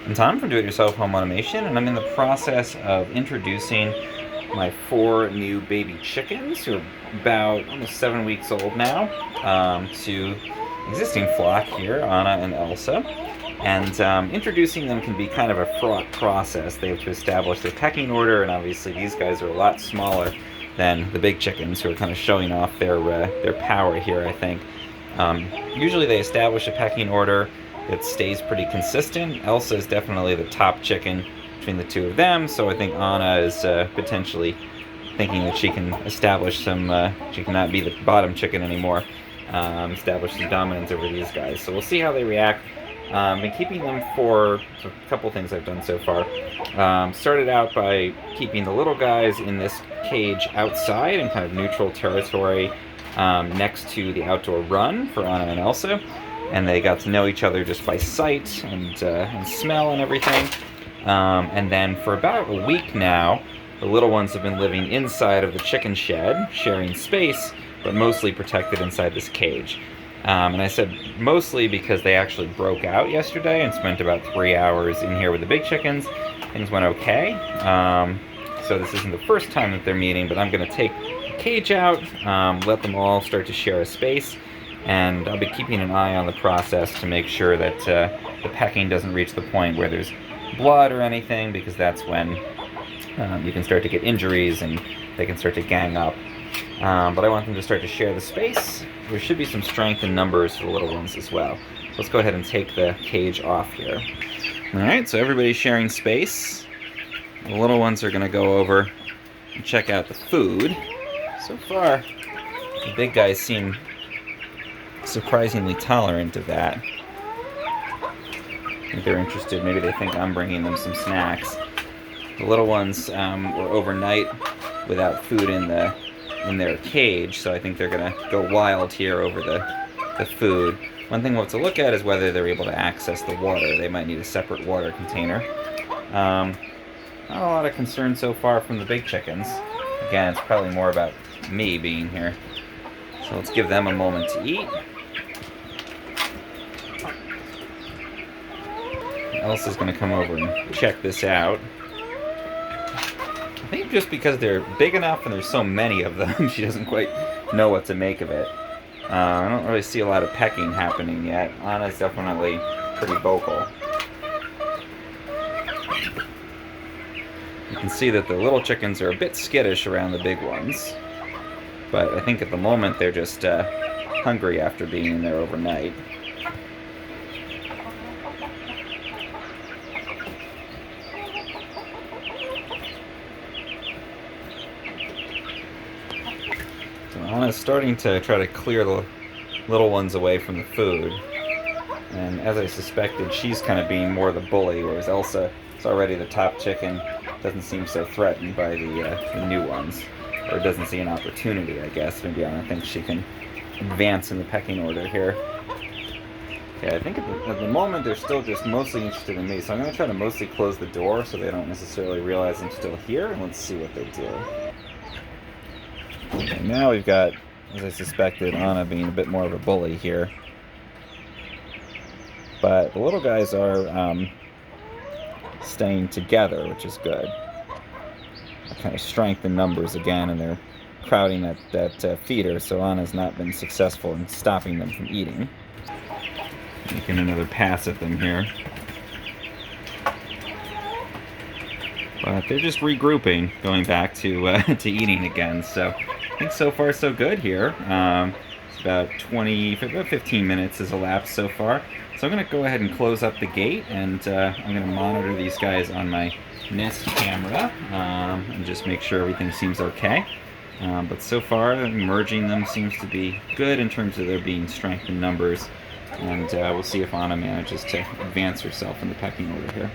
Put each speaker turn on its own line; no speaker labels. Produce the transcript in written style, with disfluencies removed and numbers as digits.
I'm Tom from Do-It-Yourself Home Automation, and I'm in the process of introducing my 4 new baby chickens, who are about almost 7 weeks old now, to existing flock here, Anna and Elsa. And introducing them can be kind of a fraught process. They have to establish their pecking order, and obviously these guys are a lot smaller than the big chickens, who are kind of showing off their power here, I think. Usually they establish a pecking order. It stays pretty consistent. Elsa is definitely the top chicken between the two of them, so I think Anna is potentially thinking that she can establish some, she cannot be the bottom chicken anymore, establish some dominance over these guys. So we'll see how they react. Been keeping them for a couple things I've done so far. Started out by keeping the little guys in this cage outside in kind of neutral territory, next to the outdoor run for Anna and Elsa. And they got to know each other just by sight and smell and everything. And then for about a week now, the little ones have been living inside of the chicken shed, sharing space, but mostly protected inside this cage. And I said mostly because they actually broke out yesterday and spent about 3 hours in here with the big chickens. Things went okay. So this isn't the first time that they're meeting, but I'm going to take the cage out, let them all start to share a space. And I'll be keeping an eye on the process to make sure that the pecking doesn't reach the point where there's blood or anything, because that's when you can start to get injuries and they can start to gang up. But I want them to start to share the space. There should be some strength in numbers for the little ones as well. So let's go ahead and take the cage off here. Alright, so everybody's sharing space. The little ones are going to go over and check out the food. So far, the big guys seem surprisingly tolerant of that. I think they're interested. Maybe they think I'm bringing them some snacks. The little ones were overnight without food in their cage, so I think they're gonna go wild here over the food. One thing we'll have to look at is whether they're able to access the water. They might need a separate water container. Not a lot of concern so far from the big chickens. Again, it's probably more about me being here. So let's give them a moment to eat. Elsa's going to come over and check this out. I think just because they're big enough and there's so many of them, she doesn't quite know what to make of it. I don't really see a lot of pecking happening yet. Anna's definitely pretty vocal. You can see that the little chickens are a bit skittish around the big ones. But I think at the moment they're just hungry after being in there overnight. So Anna's starting to try to clear the little ones away from the food. And as I suspected, she's kind of being more the bully, whereas Elsa is already the top chicken, doesn't seem so threatened by the new ones. Or doesn't see an opportunity, I guess. Maybe Anna thinks she can advance in the pecking order here. Okay, I think at the moment they're still just mostly interested in me, so I'm going to try to mostly close the door so they don't necessarily realize I'm still here, and let's see what they do. Okay, now we've got, as I suspected, Anna being a bit more of a bully here. But the little guys are staying together, which is good. Kind of strength in numbers again, and they're crowding that feeder, so Anna's not been successful in stopping them from eating. Making another pass at them here. But they're just regrouping, going back to eating again, so I think so far so good here. It's about 15 minutes has elapsed so far. So I'm going to go ahead and close up the gate, and I'm going to monitor these guys on my Nest camera and just make sure everything seems okay. But so far, merging them seems to be good in terms of there being strength in numbers. And we'll see if Anna manages to advance herself in the pecking order here.